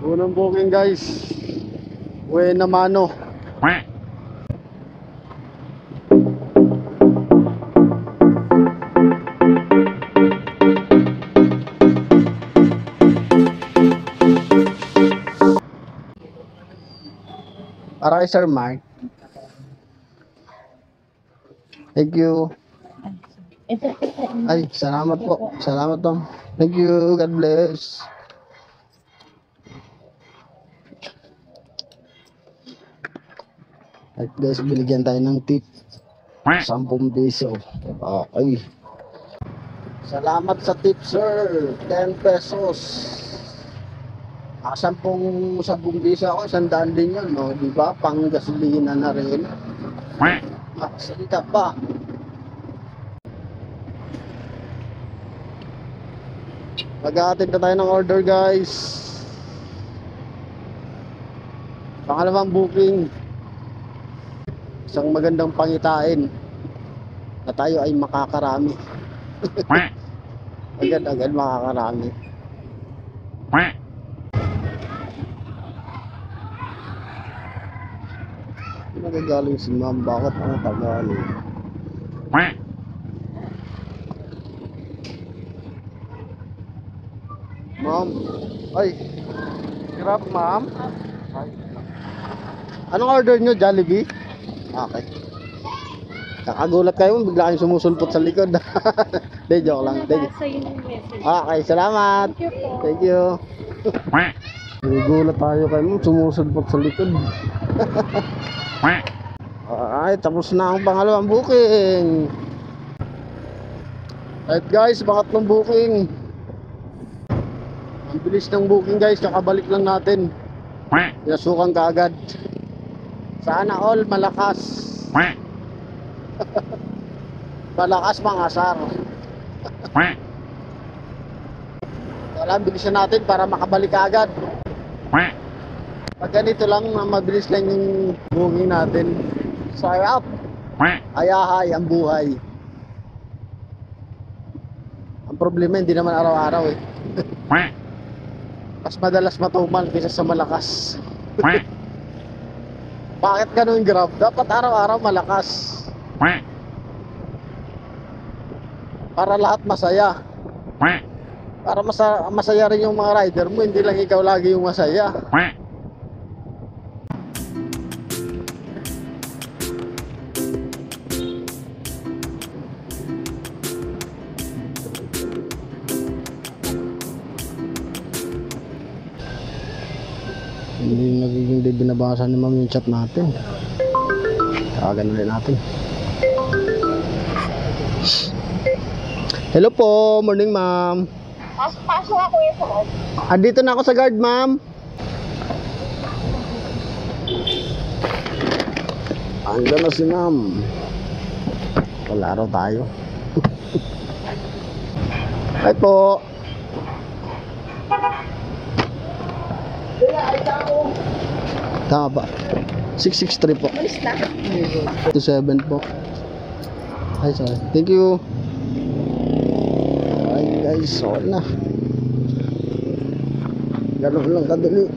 Unang booking guys. Buena mano. Para kay Sir Mark. Thank you. Ay, salamat po. Salamat po. Thank you. God bless. At guys, binigyan tayo ng tip. 10 piso. Okay. Salamat sa tip, sir. 10 pesos. 10 piso ako, 100 din yun, no? Di ba? Pang gasolina na rin. Salita pa. Mag-a-attend na tayo ng order, guys. Pangalawang booking. Isang magandang pangitain na tayo ay makakarami. Agad-agad makakarami. Nagagaling si ma'am, bakit ang tagal? Ma'am, ay, grab ma'am. Anong order nyo, Jollibee? Okay. Kakagulat kayo, bigla kayong sumusulpot sa likod. Hindi, joke lang. Okay, salamat. Thank you. Nagugulat tayo kayo, sumusulpot sa likod. Ay, tapos na ang pangalawang booking. Alright guys, pangatlong booking. Ang bilis ng booking guys, kakabalik lang natin. Pinasukan ka agad. Sana all malakas. Malakas mangasar. Wala, bilisan natin para makabalik ka agad. Pag ganito lang, mabilis lang yung booking natin. Sarap. Ayahay ang buhay. Ang problema, hindi naman araw-araw eh. Mas madalas matumal kaysa sa malakas. Bakit ganun Grab? Dapat araw-araw malakas. Para lahat masaya. Para masaya rin yung mga rider mo, hindi lang ikaw lagi yung masaya. Hindi binabasa ni ma'am yung chat natin. Tawagan ulit natin. Hello po, morning ma'am. Pasok ako yung sa guard. Andito na ako sa guard ma'am. Andun na si ma'am. Palaro tayo. Ay po. Tama ba? 663 po. Malis na. 27 po. Ay, sorry. Thank you. Ay guys, sorry na. Ganun lang kadali.